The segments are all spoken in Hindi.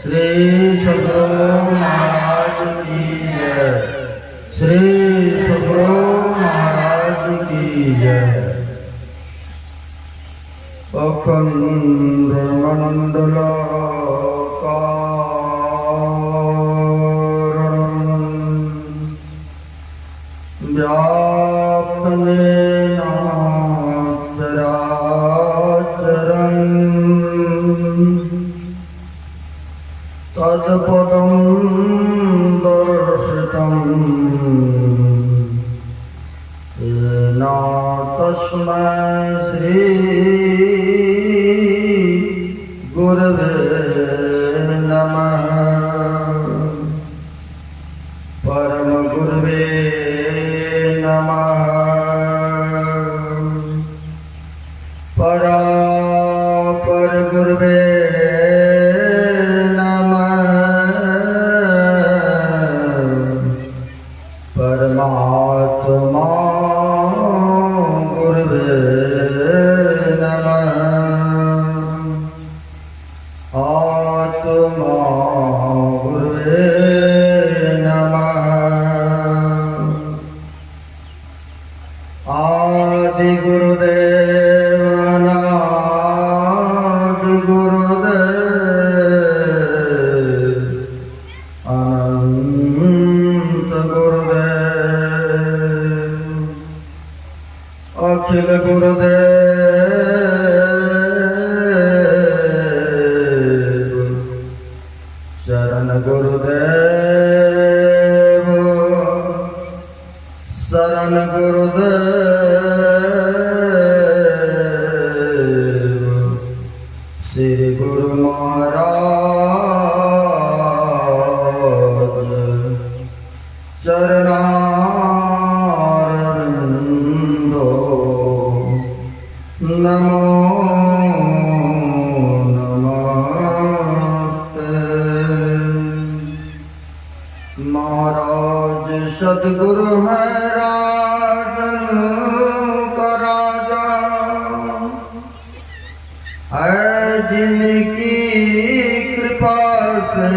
श्री सद्गुरु महाराज की जय। श्री सद्गुरु महाराज की जय। अखंड मंडलाकारं व्याप्तं येन चराचरं तत्पदं दर्शितं येन तस्मै श्री गुरवे नमः। परम गुरवे नमः। परापर गुरवे नमः। परमात्मा गुरवे नमः। आत्मा गुरवे नमः। आदि गुरुदेव अनादि गुरुदेव अनंत गुरुदेव अखिल गुरुदेव शरण गुरुदेव शरण गुरुदेव श्री गुरु महाराज चरणारविंदो नमो महाराज सद्गुरु है राजन का राजा है जिनकी कृपा से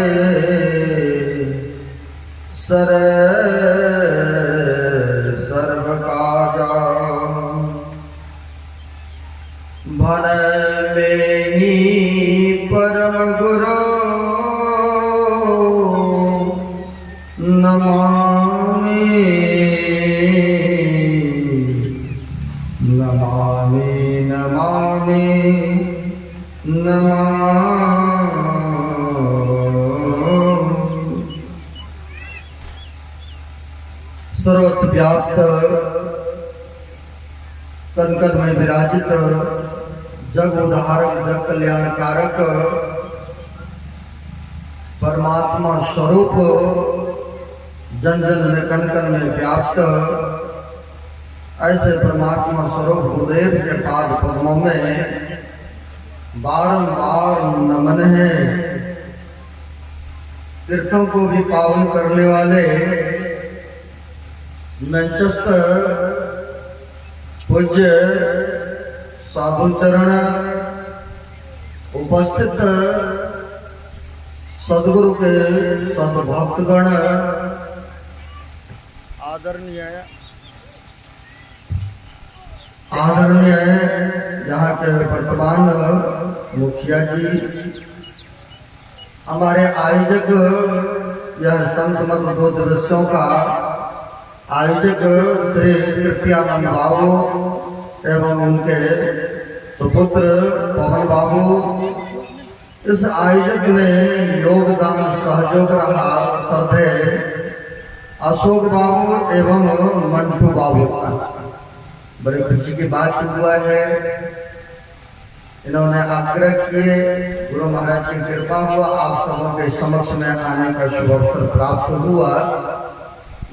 सर्व काजा भले में ही परम गुरु नमामि नमामि नमामि नमामि। सर्वत्र व्याप्त कण कण में विराजित जग उद्धारक जग कल्याणकारक परमात्मा स्वरूप जन जन में कण कण में व्याप्त ऐसे परमात्मा स्वरूप गुरुदेव के पाद पद्मों में बारंबार नमन है। तीर्थों को भी पावन करने वाले मैनचेस्टर पूज्य साधु चरण उपस्थित सद्गुरु के सद्भक्तगण आदरणीय यहाँ के वर्तमान मुखिया जी, हमारे आयोजक, यह संत मत 2 दिवसों का आयोजक श्री कृत्यानंद बाबू एवं उनके सुपुत्र पवन बाबू, इस आयोजक में योगदान सहयोग रहा श्रद्धे अशोक बाबू एवं मंटू बाबू का। बड़ी खुशी की बात हुआ है, इन्होंने आग्रह किए, गुरु महाराज की कृपा हुआ, आप सबों के समक्ष में आने का शुभ अवसर प्राप्त हुआ।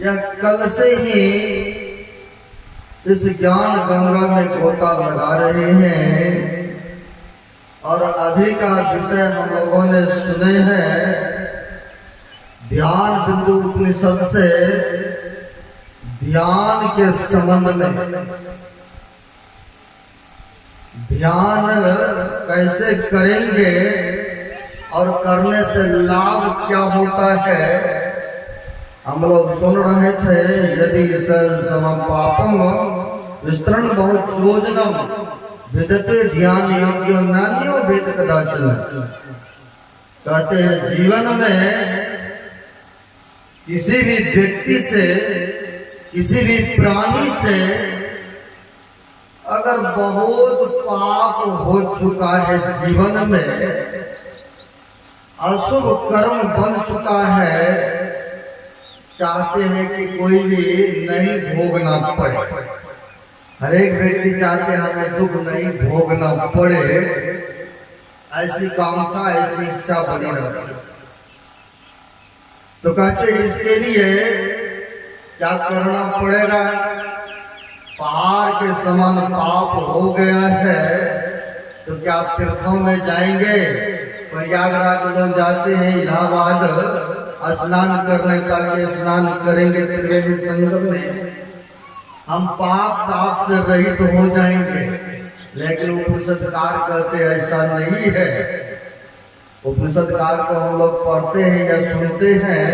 यह कल से ही इस ज्ञान गंगा में गोता लगा रहे हैं और अभी का विषय हम लोगों ने सुने हैं ध्यान बिंदु उपनिषद से ध्यान के संबंध में। ध्यान कैसे करेंगे और करने से लाभ क्या होता है हम लोग सुन रहे थे। यदि सल समम पापम विस्तरण बहुत योजनम विदते ध्यान योग्यो नान्यो भेद कदाचन। कहते हैं जीवन में किसी भी व्यक्ति से किसी भी प्राणी से अगर बहुत पाप हो चुका है, जीवन में अशुभ कर्म बन चुका है, चाहते हैं कि कोई भी नहीं भोगना पड़े। हर एक व्यक्ति चाहते हैं हमें दुख नहीं भोगना पड़े, ऐसी कामना ऐसी इच्छा बनी रहती। तो कहते हैं इसके लिए क्या करना पड़ेगा। पहाड़ के समान पाप हो गया है तो क्या तीर्थों में जाएंगे। प्रयागराज लोग जाते हैं इलाहाबाद स्नान करने, ताकि स्नान करेंगे त्रिवेणी संगम में हम पाप ताप से रहित हो जाएंगे। लेकिन उपनिषदकार कहते ऐसा नहीं है। उपनिषदकार को हम लोग पढ़ते हैं या सुनते हैं,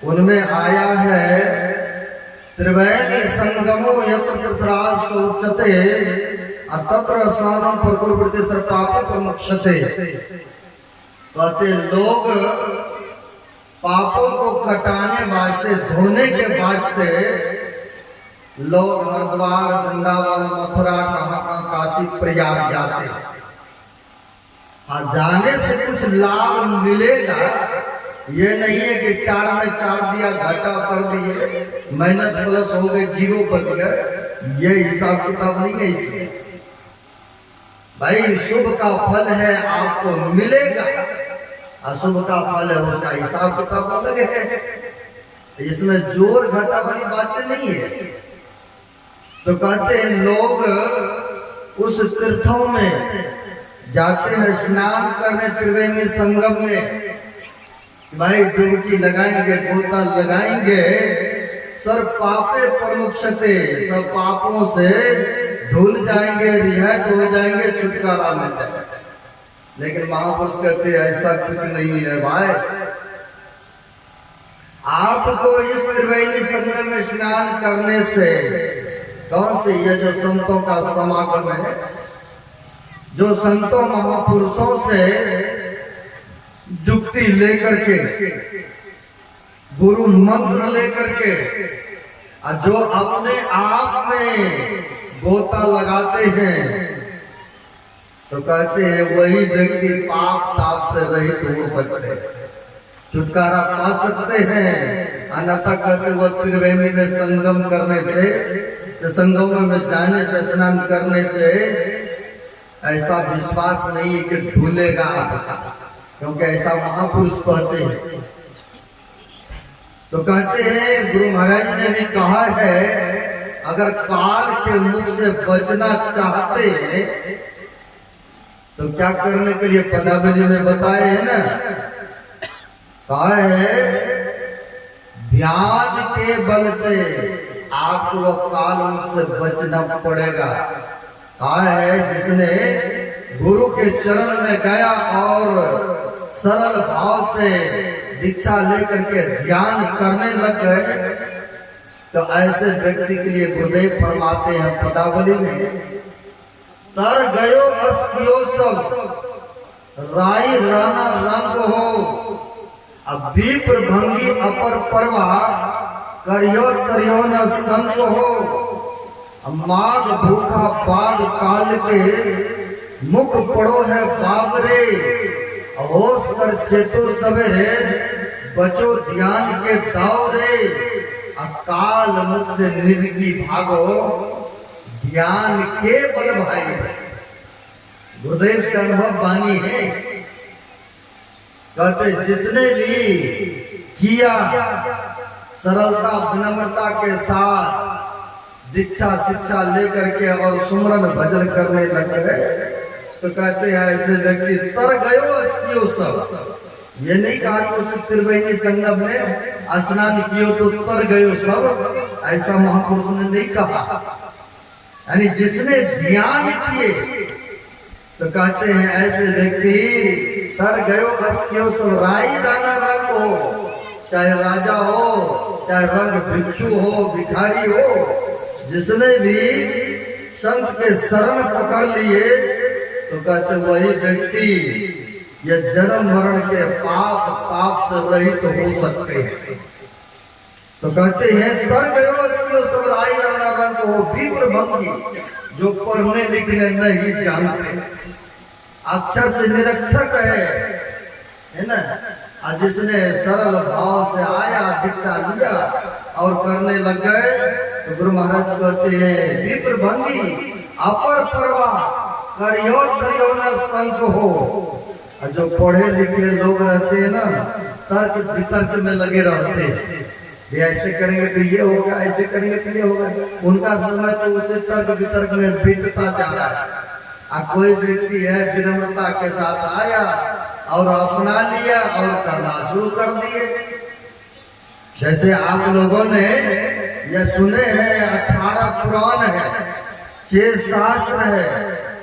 उनमें आया है त्रिवेणी संगमो यत्र तत्राल शौचते तत्र स्नानं प्रकुर्वते सर्वपाप प्रमुक्षते। कहते लोग पापों को कटाने वास्ते, धोने के वास्ते लोग हरिद्वार, वृंदावन, मथुरा, कहाँ काशी, प्रयाग जाते हैं। हाँ, जाने से कुछ लाभ मिलेगा, ये नहीं है कि 4 में 4 दिया घाटा कर दिए, माइनस प्लस हो गए, 0 बच गए, ये हिसाब किताब नहीं है इसमें। भाई शुभ का फल है आपको मिलेगा, अशुभ का फल है उसका हिसाब किताब अलग है। इसमें जोर घाटा वाली बातें नहीं है। तो कहते हैं लोग उस तीर्थों में जाते हैं स्नान करने त्रिवेणी संगम में। भाई डुबकी लगाएंगे, गोता लगाएंगे, सर पापे प्रमुक्षते, सब पापों से धुल जाएंगे, रिहायत हो जाएंगे, छुटकारा मिल जाएगा। लेकिन महापुरुष कहते ऐसा कुछ नहीं है भाई। आपको इस त्रिवेणी संगम में स्नान करने से, कौन से, ये जो संतों का समागम है, जो संतों महापुरुषों से जुक्ति लेकर के, गुरु मंत्र लेकर के, जो अपने आप में गोता लगाते हैं, तो कहते हैं वही व्यक्ति पाप ताप से रहित हो सकते हैं, छुटकारा पा सकते हैं। अन्यथा कहते वो त्रिवेणी में संगम करने से, संगम में जाने से, स्नान करने से ऐसा विश्वास नहीं है कि धुलेगा आपका, क्योंकि ऐसा महापुरुष कहते हैं। तो कहते हैं गुरु महाराज ने भी कहा है, अगर काल के मुख से बचना चाहते हैं तो क्या करने के लिए पदावली में बताए हैं ना, कहा है ध्यान के बल से आपको काल मुख से बचना पड़ेगा। कहा है जिसने गुरु के चरण में गया और सरल भाव से दीक्षा लेकर के ध्यान करने लग गए, तो ऐसे व्यक्ति के लिए गुरुदेव फरमाते हैं पदावली में, तर गयो अस्कियो सब राई राना रंग हो, अब विप्र भंगी अपर परवा करियो तरियो न संग हो। माघ भूखा बाग काल के मुख पड़ो है बाबरे, होश कर चेतो सवेरे बचो ध्यान के दौरे। अकाल मुख से निर्गी भागो ध्यान के बल भाई। गुरुदेव का अनुभव वाणी है। कहते जिसने भी किया सरलता विनम्रता के साथ दीक्षा शिक्षा लेकर के और सुमरन भजन करने लग गए, तो कहते हैं ऐसे व्यक्ति तर गयो अस्कियो सब। ये नहीं कहा कि उस त्रिवेणी संगम में स्नान कियो तो तर गयो सब, ऐसा महापुरुष ने नहीं कहा। यानी जिसने ध्यान किए तो कहते हैं ऐसे व्यक्ति तर गयो बस क्यों सब राई दाना रंग हो, चाहे राजा हो चाहे रंग भिक्षु हो भिखारी हो, जिसने भी संत के शरण पकड़ लिए तो कहते वही व्यक्ति ये जन्म मरण के पाप से रहित हो सकते हैं। तो कहते हैं तर गयो इसको सब राई राना रंग हो, विप्र भंगी जो पढ़ने लिखने नहीं जानते, अक्षर से निरक्षक है ना। और जिसने सरल भाव से आया दीक्षा लिया और करने लग गए तो गुरु महाराज कहते हैं विप्र भंगी अपर परवा करियो तरियो न संग हो। और जो पढ़े लिखे लोग रहते हैं ना तर्क वितर्क में लगे रहते हैं, ये ऐसे करेंगे तो ये होगा, ऐसे करेंगे तो ये होगा, उनका समय तो उसे तर्क वितर्क में बीतता जा रहा है। अब कोई व्यक्ति है विनम्रता के साथ आया और अपना लिया और करना शुरू कर दिए। जैसे आप लोगों ने ये सुने हैं 18 पुराण है, 6 शास्त्र है,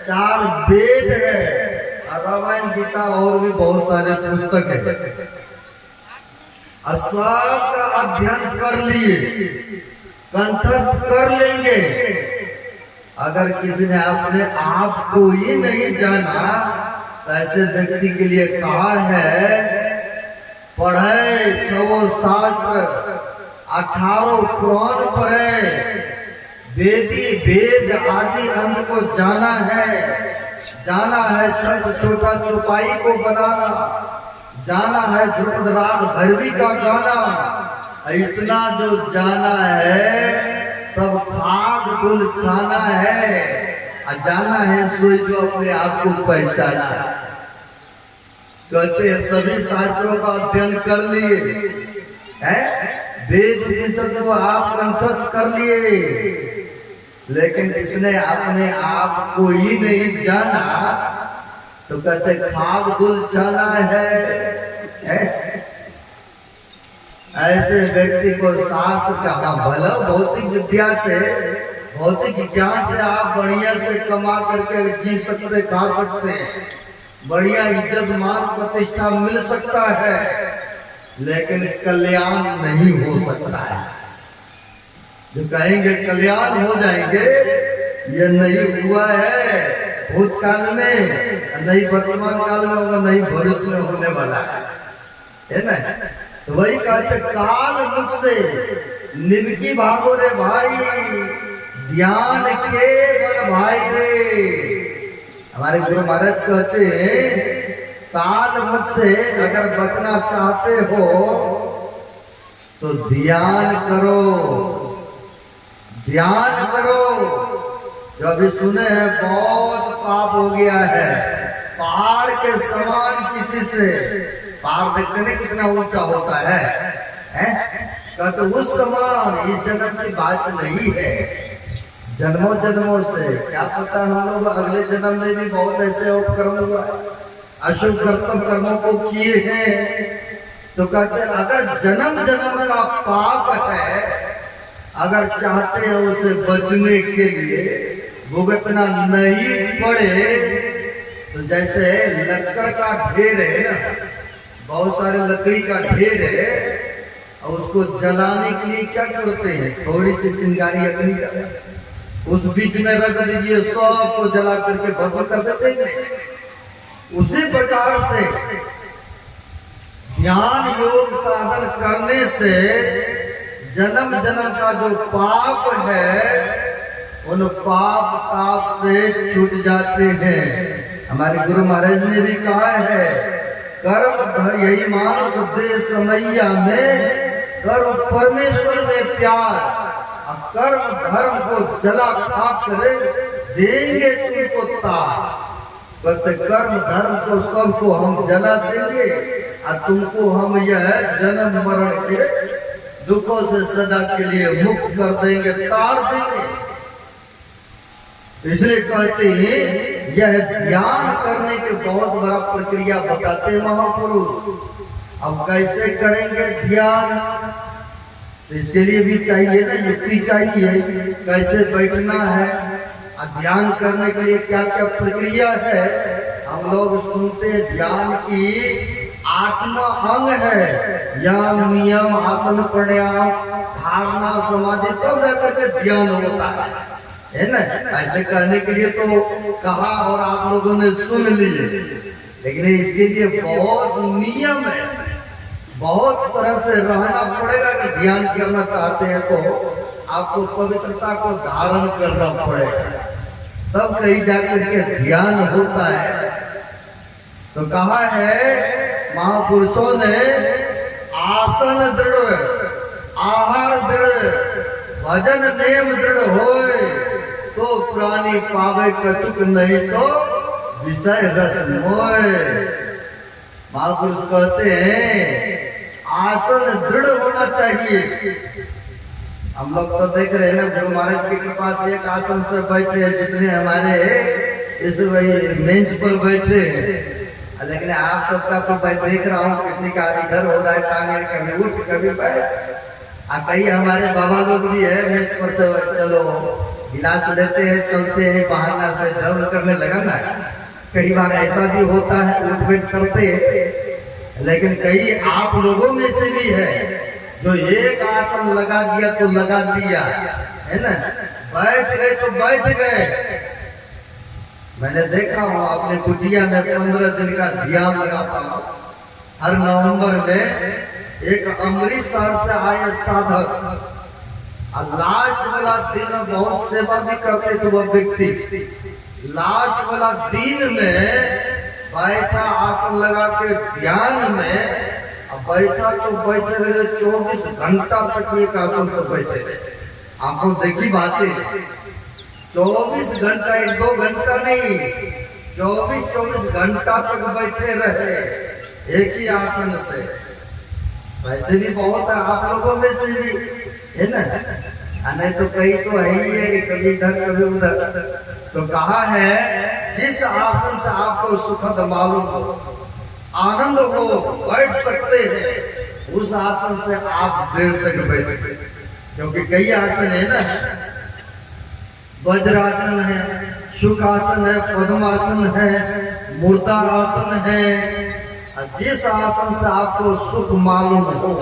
4 वेद है, रामायण गीता और भी बहुत सारे पुस्तक है, सबका अध्ययन कर लिए, कंठस्थ कर लेंगे। अगर किसी ने अपने आप को ही नहीं जाना तो ऐसे व्यक्ति के लिए कहा है पढ़े 6 शास्त्र 18 पुराण पढ़े, वेद आदि अंत को जाना है छंद छोटा चौपाई को बनाना, जाना है ध्रुपद राग भैरवी का गाना। इतना जो जाना है सब खाक गुल छाना है, और जाना है सोई जो अपने आप को पहचाना है। कहते हैं सभी शास्त्रों का अध्ययन कर लिए, वेद उपनिषद को आप कंठस्थ कर लिए, लेकिन जिसने अपने आप को ही नहीं जाना तो कहते खाक गुल छाना है। ऐसे व्यक्ति को शास्त्र कहा भला भौतिक विद्या से भौतिक ज्ञान से आप बढ़िया से कमा करके जी सकते, खा सकते हैं, बढ़िया इज्जत मान प्रतिष्ठा मिल सकता है, लेकिन कल्याण नहीं हो सकता है। जो कहेंगे कल्याण हो जाएंगे, ये नहीं हुआ है भूतकाल में, नहीं वर्तमान काल में होगा, नहीं भविष्य में होने वाला है ना। तो वही कहते काल मुख से निमकी भागो रे भाई, ज्ञान के बल भाई रे। हमारे गुरु महाराज कहते हैं काल मुख से अगर बचना चाहते हो तो ध्यान करो, ध्यान करो। जो अभी सुने हैं बहुत पाप हो गया है, पहाड़ के समान किसी से, पहाड़ देखते नहीं कितना ऊंचा होता है, कहते उस समान ये जन्म की बात नहीं है, जन्मों जन्मों से क्या पता हम लोग अगले जन्म में भी बहुत ऐसे कर्म हुआ है, अशुभ कर्मों को किए हैं। तो कहते अगर जन्म जन्म का पाप है, अगर चाहते हैं उसे बचने के लिए भुगतना नहीं पड़े, तो जैसे लकड़ का ढेर है ना, बहुत सारे लकड़ी का ढेर है, और उसको जलाने के लिए क्या करते हैं, थोड़ी सी चिंगारी अग्नि का उस बीच में रख दीजिए, सबको जला करके भस्म कर देते हैं। उसी प्रकार से ध्यान योग साधन करने से जन्म जन्म का जो पाप है उन पाप ताप से छूट जाते हैं। हमारे गुरु महाराज ने भी कहा है कर्म धर यही मानस दे समैया में, कर्म परमेश्वर में प्यार, और कर्म धर्म को जला खाक करे देंगे तुमको तार। कहते कर्म धर्म को सबको हम जला देंगे और तुमको हम यह जन्म मरण के दुखों से सदा के लिए मुक्त कर देंगे, तार देंगे। इसलिए कहते हैं यह ध्यान करने के बहुत बड़ा प्रक्रिया बताते हैं महापुरुष। अब कैसे करेंगे ध्यान, तो इसके लिए भी चाहिए ना युक्ति चाहिए, कैसे बैठना है, ध्यान करने के लिए क्या क्या प्रक्रिया है हम लोग सुनते हैं। ध्यान की 8वां अंग है यम नियम आसन प्राणायाम धारणा समाधि, तब जाकर के ध्यान होता है ना। ऐसे कहने के लिए तो कहा और आप लोगों ने सुन लिए, लेकिन इसके लिए बहुत नियम है, बहुत तरह से रहना पड़ेगा कि ध्यान करना चाहते हैं तो आपको पवित्रता को धारण करना पड़ेगा, तब कहीं जाकर के ध्यान होता है। तो कहा है महापुरुषों ने आसन दृढ़ आहार दृढ़ भजन नेम दृढ़ होए तो प्राणी पावे कछुक नहीं तो विषय रस मोए। महापुरुष कहते हैं आसन दृढ़ होना चाहिए। हम लोग तो देख रहे हैं ना गुरु महाराज की कृपा से एक आसन से बैठे हैं, जितने हमारे इस वही मेज पर बैठे हैं, लेकिन आप सबका तो मैं देख रहा हूँ किसी का इधर हो रहा है टांगे, कभी उठ कभी बैठ। कई हमारे बाबा लोग भी है मेज पर से चलो गिलास लेते हैं चलते हैं, बहाना से दर्द करने लगा ना। कई बार ऐसा भी होता है उठ बैठ करते हैं, लेकिन कई आप लोगों में से भी है जो एक आसन लगा दिया तो लगा दिया है ना, बैठ गए तो बैठ गए। मैंने देखा हूँ अपने कुटिया में 15 दिन का ध्यान लगाता हूँ। हर नवंबर में एक अमृतसर से आए साधक लास्ट वाला दिन में बहुत सेवा भी करते थे वो व्यक्ति। लास्ट वाला दिन में बैठा आसन लगा के ध्यान में, अब बैठा तो बैठे रहे 24 घंटा तक एक आसन से बैठे रहे। आपको देखी बातें 24 घंटा, 1-2 घंटा नहीं, 24 घंटा तक बैठे रहे एक ही आसन से। वैसे भी बहुत है आप लोगों में से भी है ना, नहीं तो कहीं तो है ही है, कभी इधर कभी उधर। तो कहा है जिस आसन से आपको सुखद मालूम हो, आनंद हो, बैठ सकते हैं, उस आसन से आप देर तक बैठे। क्योंकि कई आसन है ना, वज्रासन है, सुखासन है, पद्मासन है, मूर्धासन है। जिस आसन से आपको सुख मालूम हो,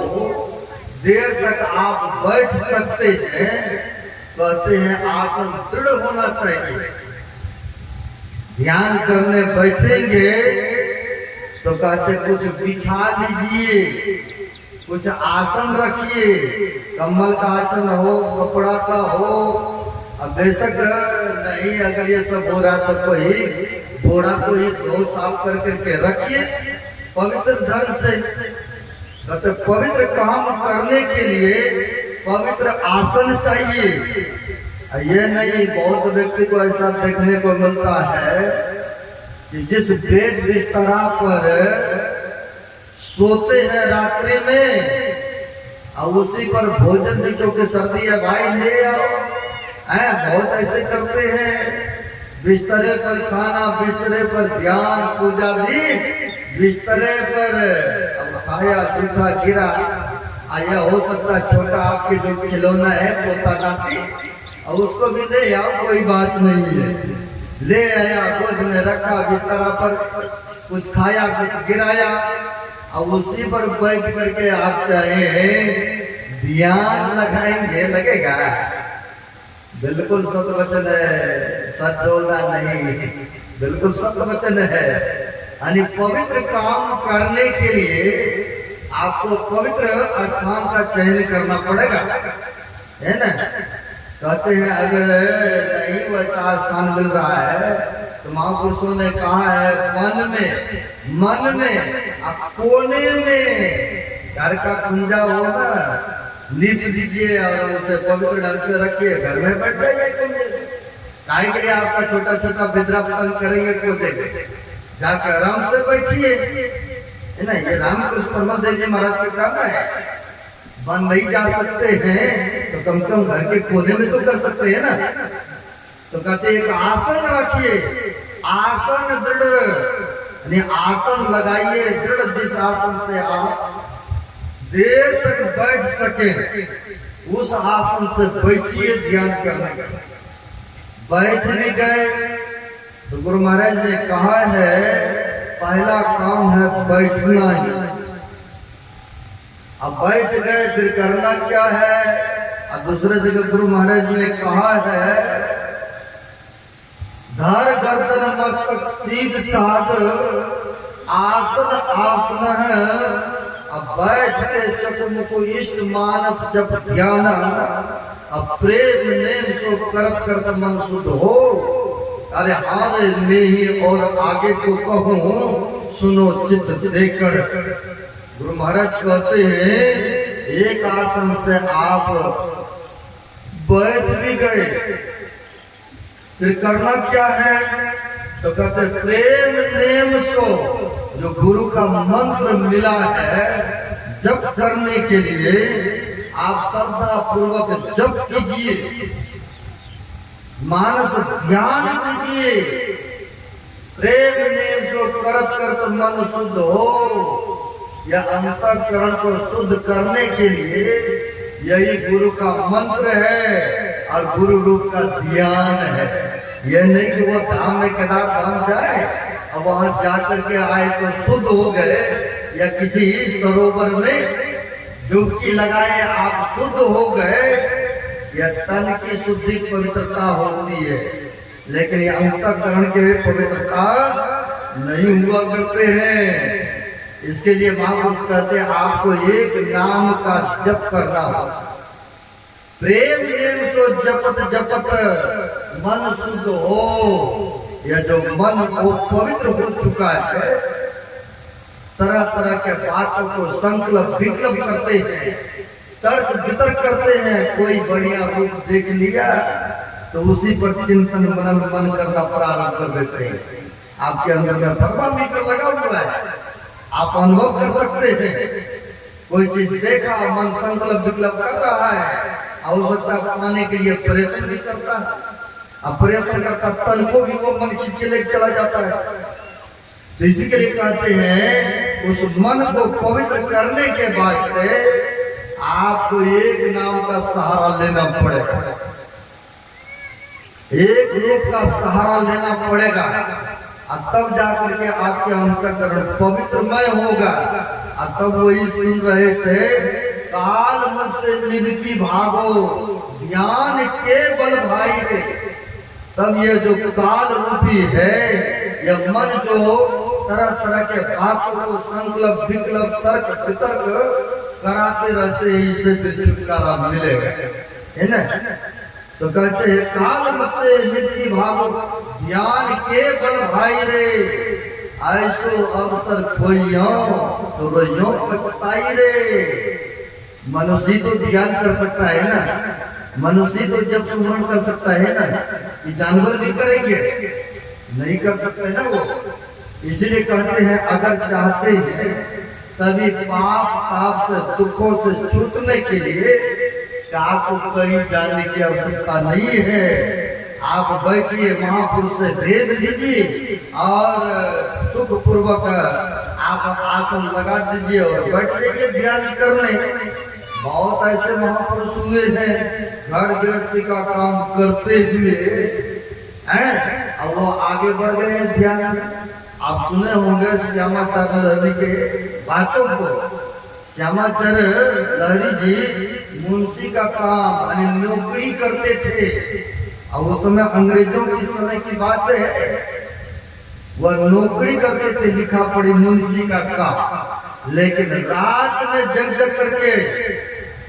देर तक आप बैठ सकते हैं, कहते हैं आसन दृढ़ होना चाहिए। ध्यान करने बैठेंगे तो कहते कुछ बिछा लीजिए, कुछ आसन रखिए, कम्बल का आसन हो, कपड़ा का हो। अब बेशक नहीं अगर ये सब हो रहा तो कोई बोरा को ही धो साफ कर करके रखिए पवित्र ढंग से। तो पवित्र काम करने के लिए पवित्र आसन चाहिए। ये नहीं, बहुत व्यक्ति को ऐसा देखने को मिलता है कि जिस बेड बिस्तरा पर सोते हैं रात्रि में और उसी पर भोजन भी, क्योंकि सर्दी है भाई ले आओ, बहुत ऐसे करते हैं। बिस्तरे पर खाना, बिस्तरे पर ध्यान, पूजा भी बिस्तरे पर। अब खाया जूठा गिरा, आया हो सकता छोटा आपके जो खिलौना है पोता नाती, और उसको भी ले आओ, कोई बात नहीं है। ले आया, गोद में रखा, बिस्तरा पर कुछ खाया, कुछ गिराया, और उसी पर बैठ करके आप चाहे ध्यान लगाएंगे, लगेगा? बिल्कुल सत्य वचन है, सच बोलना नहीं, बिल्कुल सत्य वचन है। यानी पवित्र काम करने के लिए आपको पवित्र स्थान का चयन करना पड़ेगा, है ना। कहते हैं अगर नहीं वैसा स्थान मिल रहा है तो महापुरुषों ने कहा है मन में कोने में घर का कुंजा होगा, लीप लीजिए और उसे पवित्र ढंग से रखिए, घर में बैठ जाइए कुंजे। काहे के लिए आपका छोटा छोटा विद्रा तंग करेंगे खोजेंगे, जाकर आराम से बैठिए, है ना। ये रामकृष्ण परमहंस जी महाराज के काम है। बन नहीं जा सकते हैं तो कम से कम घर के कोने में तो कर सकते हैं ना। तो कहते एक आसन रखिए, आसन दृढ़, आसन लगाइए दृढ़, जिस आसन से आप देर तक बैठ सके उस आसन से बैठिए ध्यान करने का। बैठ भी गए तो गुरु महाराज ने कहा है पहला काम है बैठना ही। अब बैठ गए फिर करना क्या है। और दूसरे जगह गुरु महाराज ने कहा है धर गर्दन मस्तक सीध साध आसन आसन है। अब बैठ के चतुर्मुख इष्ट मानस जप ध्यान अब प्रेम नेम सो करत करत मन शुद्ध हो। अरे हारे में ही और आगे को कहूं सुनो चित्त देकर। गुरु महाराज कहते हैं एक आसन से आप बैठ भी गए फिर करना क्या है तो कहते प्रेम नेम सो जो गुरु का मंत्र मिला है जप करने के लिए आप श्रद्धा पूर्वक जप कीजिए, मानस ध्यान कीजिए। प्रेम नेम सो करत करत मन शुद्ध हो। यह अंतःकरण को शुद्ध करने के लिए यही गुरु का मंत्र है और गुरु रूप का ध्यान है। यह नहीं कि वो धाम में केदार धाम जाए और वहां जाकर के आए तो शुद्ध हो गए, या किसी सरोवर में डुबकी लगाए आप शुद्ध हो गए। यह तन की शुद्धि पवित्रता होती है, लेकिन ये अंतःकरण के पवित्रता नहीं हुआ करते हैं। इसके लिए महापुरुष कहते हैं आपको एक नाम का जप करना हो। प्रेम नेम सो जपत जपत मन शुद्ध हो। यह जो मन को पवित्र हो चुका है, तरह तरह के बातों को संकल्प विकल्प करते हैं, तर्क वितर्क करते हैं। कोई बढ़िया रूप देख लिया तो उसी पर चिंतन मनन मन करना प्रारंभ कर देते हैं। आपके अंदर में थर्मामीटर लगा हुआ है, आप अनुभव कर सकते हैं। कोई चीज देखा मन संकल्प विकल्प कर रहा है, आवश्यकता पाने के लिए प्रयत्न भी करता है। अब प्रयत्न करता तन को भी वो मन खींच के लेकर चला जाता है। तो इसी के लिए कहते हैं उस मन को पवित्र करने के बाद आपको एक नाम का सहारा लेना पड़ेगा, एक रूप का सहारा लेना पड़ेगा, और तब जाकर के आपके अंतःकरण पवित्रमय होगा। और तब वही सुन रहे थे काल मुख से निवृत्ति भागो ज्ञान के बल भाई रे। तब ये जो काल रूपी है, यह मन जो तरह तरह के बातों को संकल्प विकल्प तर्क वितर्क कराते रहते हैं, इससे फिर छुटकारा मिलेगा, है ना। तो कहते हैं काल मुख से निवृत्ति भागो ज्ञान के बल भाई रे। ऐसो अवसर खोइयो तो रोइयो पछताई रे। मनुष्य तो ध्यान कर सकता है ना, मनुष्य तो जब सुमरण कर सकता है ना, ये जानवर भी करेंगे, नहीं कर सकते ना वो। इसीलिए कहते हैं अगर चाहते हैं सभी पाप ताप से दुखों से छूटने के लिए तो आपको कहीं जाने की आवश्यकता नहीं है। आप बैठिए महापुरुष से भेद लीजिए और सुख पूर्वक आप आसन लगा दीजिए और बैठ जाइए ध्यान करने। बहुत ऐसे महापुरुष हुए हैं घर गृहस्थी का काम करते हुए हैं और वो आगे बढ़ गए हैं ध्यान में। आप सुने होंगे श्यामाचार्य लहरी के बातों को। श्यामाचार्य लहरी जी मुंशी का काम यानी नौकरी करते थे, और उस समय अंग्रेजों के समय की बात है। वह नौकरी करते थे, लिखा पढ़ी मुंशी का काम, लेकिन रात में जग जग करके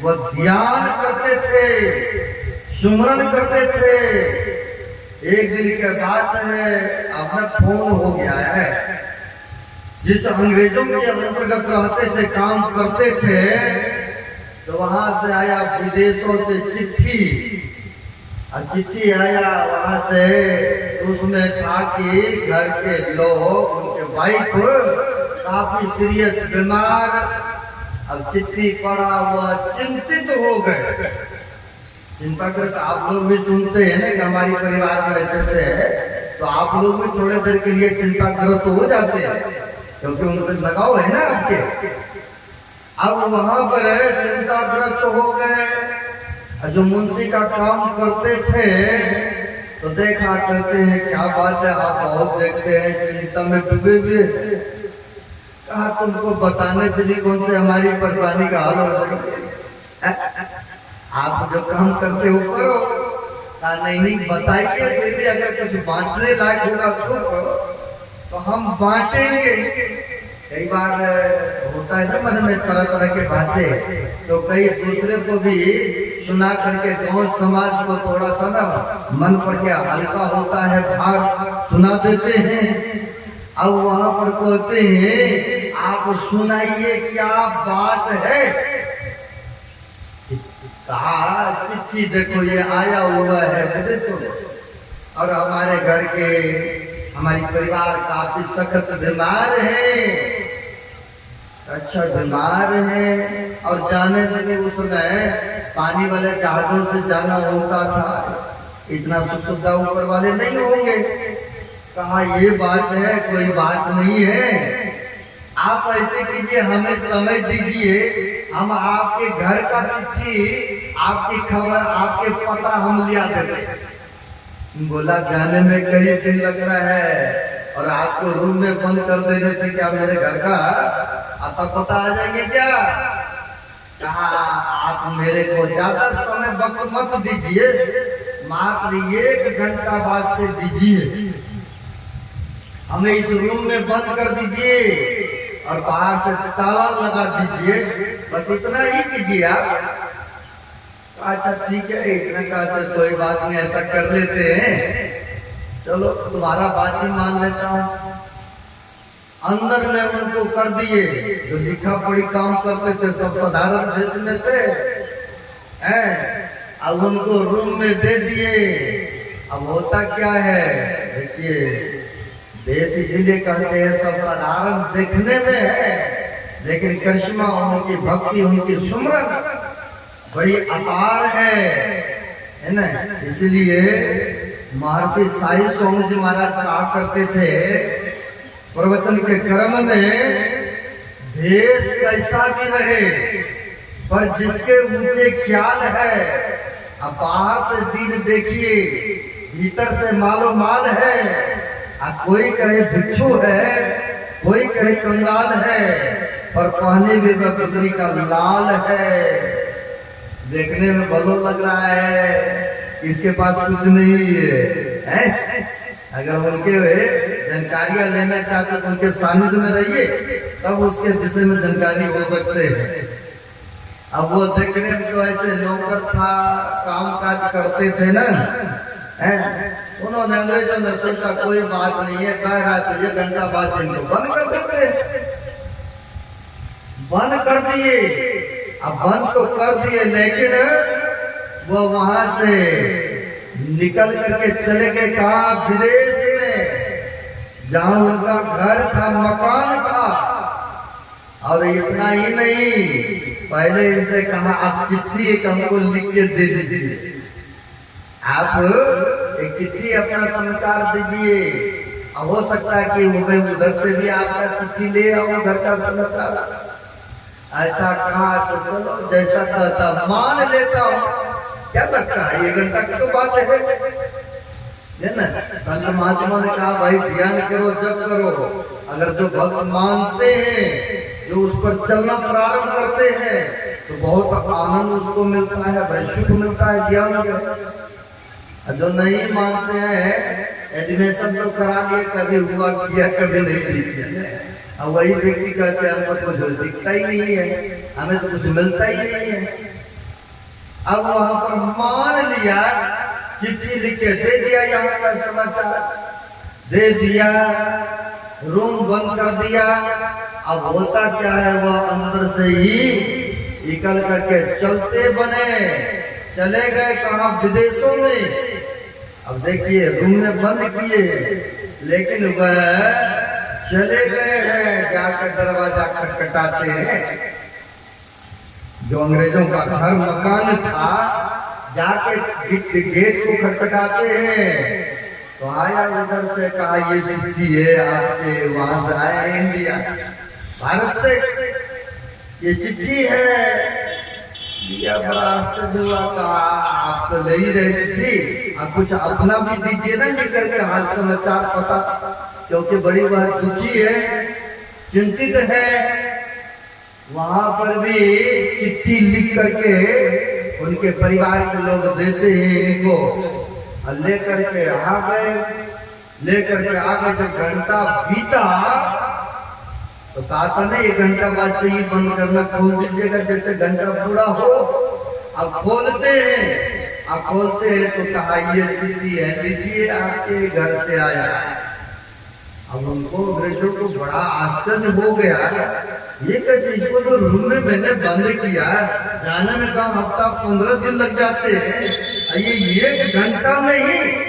वह ध्यान करते थे, सुमरन करते थे। एक दिन के बात है, अपना फोन हो गया है। जिस अंग्रेजों के अंतर्गत रहते थे, काम करते थे, तो वहां से आया विदेशों से चिट्ठी, और चिट्ठी आया वहां से, तो उसमें था कि घर के लोग, उनके वाइफ काफी सीरियस बीमार। अब चिट्ठी पढ़ा हुआ चिंतित हो गए। चिंता करके आप लोग भी सुनते हैं ना कि हमारी परिवार में ऐसे से है, तो आप लोग भी थोड़े देर के लिए चिंताग्रस्त हो जाते हैं, क्योंकि उनसे लगाव है ना आपके। अब वहां पर चिंताग्रस्त हो गए। जो मुंशी का काम करते थे, तो तो देखा करते हैं, क्या बात है, आप बहुत देखते हैं, चिंता में डूबे हुए हैं। कहा तुमको बताने से भी कौन से हमारी परेशानी का हाल हो जाएगा, आप जो काम करते हो करो। कहा नहीं बताइए, फिर भी अगर कुछ बांटने लायक होगा तो हम बांटेंगे। कई बार होता है ना मन में तरह तरह के बातें, तो कई दूसरे को भी सुना करके गांव समाज को थोड़ा सा ना मन पर क्या हल्का होता है, भाग सुना देते हैं। अब वहां पर कहते हैं आप सुनाइए क्या बात है। कहा चिट्ठी देखो ये आया हुआ है विदेशों में, और हमारे घर के हमारी परिवार काफी सख्त बीमार है। अच्छा बीमार है, और जाने लगे उस समय पानी वाले जहाजों से जाना होता था, इतना सुख सुविधा ऊपर वाले नहीं होंगे। कहा ये बात है, कोई बात नहीं है, आप ऐसे कीजिए हमें समय दीजिए, हम आपके घर का चिट्ठी, आपकी खबर, आपके पता हम लिया देते। बोला जाने में कई दिन लग रहा है, और आपको रूम में बंद कर देने से क्या मेरे घर का आता पता आ जाएंगे क्या। कहा आप मेरे को ज्यादा समय वक्त मत दीजिए, मात्र 1 घंटा वास्ते दीजिए, हमें इस रूम में बंद कर दीजिए और बाहर से ताला लगा दीजिए, बस इतना ही कीजिए आप। अच्छा ठीक है, इतना का तो कोई बात नहीं, ऐसा कर लेते हैं, चलो तुम्हारा बात ही मान लेता हूँ। अंदर में उनको कर दिए, जो लिखा पढ़ी काम करते थे सब साधारण देश में थे, अब उनको रूम में दे दिए। अब होता क्या है देखिए, देश इसीलिए कहते हैं सब साधारण देखने में है, लेकिन करिश्मा उनकी भक्ति, उनकी सुमरन बड़ी अपार है ना। इसलिए महर्षि साई स्वामी जी महाराज कहा करते थे प्रवचन के क्रम में, देश कैसा भी रहे पर जिसके ऊंचे ख्याल है, अब बाहर से दीन देखिए, भीतर से मालो माल है। अब कोई कहे भिक्षु है, कोई कहे कंगाल है, पर पहने हुए वह गुजरी का लाल है। देखने में भलो लग रहा है, इसके पास कुछ नहीं है, अगर उनके जानकारियां लेना चाहते तो उनके सानिध्य में रहिए, तब उसके विषय में जानकारी हो सकते हैं। अब वो देखने में तो ऐसे नौकर था, काम काज करते थे ना, उन्होंने अंग्रेजों ने सोचा कोई बात नहीं है, कह रहा तो 1 घंटा बाद इनको बंद कर देते, बंद कर दिए। अब बंद तो कर दिए, लेकिन वो वहां से निकल करके चले गए कहा विदेश में, जहां उनका घर था, मकान था। और इतना ही नहीं, पहले इनसे कहा आप चिट्ठी एक हमको लिख के दे दीजिए, आप एक चिट्ठी अपना समाचार दीजिए। अब हो सकता है कि मैं उधर से भी आपका चिट्ठी ले आऊं, घर का समाचार। ऐसा कहा तो चलो जैसा कहता मान लेता हूँ, क्या लगता है 1 घंटा की तो बात है ना। संत महात्मा ने कहा भाई ध्यान करो, जब करो, अगर जो भक्त मानते हैं, जो उस पर चलना प्रारंभ करते हैं, तो बहुत आनंद उसको मिलता है, बड़े सुख मिलता है, ज्ञान का। जो नहीं मानते हैं, एडमिशन तो करा दिए, कभी हुआ किया, कभी नहीं किया। अब वही व्यक्ति कहते हैं हमको कुछ दिखता ही नहीं है, हमें तो कुछ मिलता ही नहीं है। अब वहां पर मान लिया, चिट्ठी लिख के दे दिया, यहाँ का समाचार दे दिया, रूम बंद कर दिया। अब होता क्या है, वह अंदर से ही निकल करके चलते बने, चले गए कहाँ, विदेशों में। अब देखिए रूम में बंद किए, लेकिन वह चले गए हैं, जाकर दरवाजा खटखटाते हैं। जो अंग्रेजों का घर मकान था, जाके गेट को खटखटाते हैं। तो आया उधर से, कहा ये चिट्ठी है आपके, वहां से आया इंडिया, भारत से ये चिट्ठी है, लिया, बड़ा आश्चर्य हुआ। कहा आप तो ले ही रहे थे, आप कुछ अपना भी दीजिए ना लेकर के हाल समाचार पता, क्योंकि बड़ी बात दुखी है, चिंतित है। वहां पर भी चिट्ठी लिख करके उनके परिवार के लोग देते हैं इनको, और लेकर के आ गए। लेकर के आ गए, जब घंटा बीता तो कहा था ना 1 घंटा बाद से ही बंद करना, खोल दीजिएगा जैसे घंटा पूरा हो। अब खोलते हैं, अब खोलते हैं तो कहा ये चिट्ठी है, लीजिए आपके घर से आया। अब उनको अंग्रेजों को बड़ा आश्चर्य हो गया, ये कैसे, इसको तो रूम में मैंने बंद किया, जाने में कम हफ्ता 15 दिन लग जाते हैं, ये 1 घंटा में ही।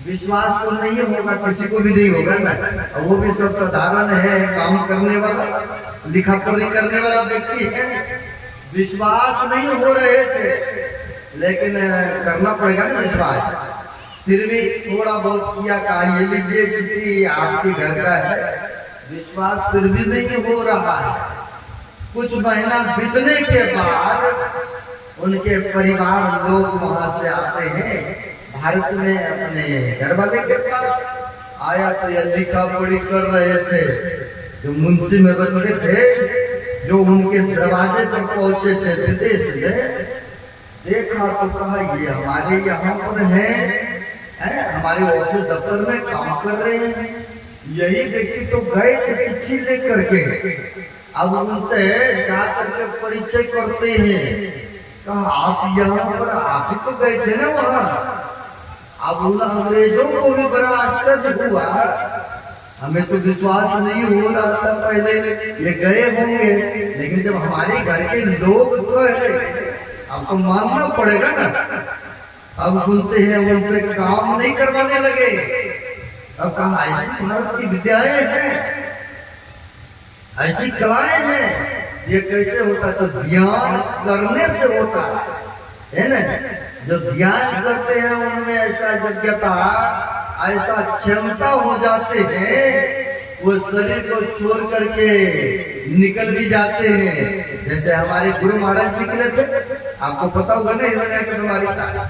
विश्वास तो नहीं होगा, किसी को भी नहीं होगा ना, और वो भी सब साधारण है, काम करने वाला, लिखा पढ़ी करने वाला व्यक्ति है। विश्वास नहीं हो रहे थे, लेकिन करना पड़ेगा ना विश्वास। फिर भी थोड़ा बहुत किया, कहा ये लीजिए चिट्ठी आपके घर का है। विश्वास फिर भी नहीं हो रहा है। कुछ महीना बीतने के बाद उनके परिवार लोग वहां से आते हैं भारत में, अपने घर वाले के पास आया तो यह लिखा पढ़ी कर रहे थे, जो मुंशी में रखे थे, जो उनके दरवाजे पर पहुंचे थे विदेश में। देखा तो कहा ये हमारे यहाँ पर हैं, हमारे ऑफिस दफ्तर में काम कर रहे हैं। यही व्यक्ति तो गए थे चिट्ठी लेकर के, अब उनसे जाकर के परिचय करते हैं। कहा आप यहाँ पर आप ही तो गए थे ना वहाँ। अब उन अंग्रेजों को भी बड़ा आश्चर्य हुआ, हमें तो विश्वास नहीं हो रहा था पहले ये गए होंगे, लेकिन जब हमारे घर के लोग गए अब तो मानना पड़ेगा ना। अब सुनते हैं उनसे काम नहीं करवाने लगे। अब कहा ऐसी भारत की विद्याएं हैं, ऐसी कलाएं हैं, ये कैसे होता, तो ध्यान करने से होता है ना। जो ध्यान करते हैं उनमें ऐसा योग्यता, ऐसा क्षमता हो जाते हैं, वो शरीर को छोड़ करके निकल भी जाते हैं। जैसे हमारे गुरु महाराज निकले थे, आपको पता होगा ना, हिरण्य की बीमारी था,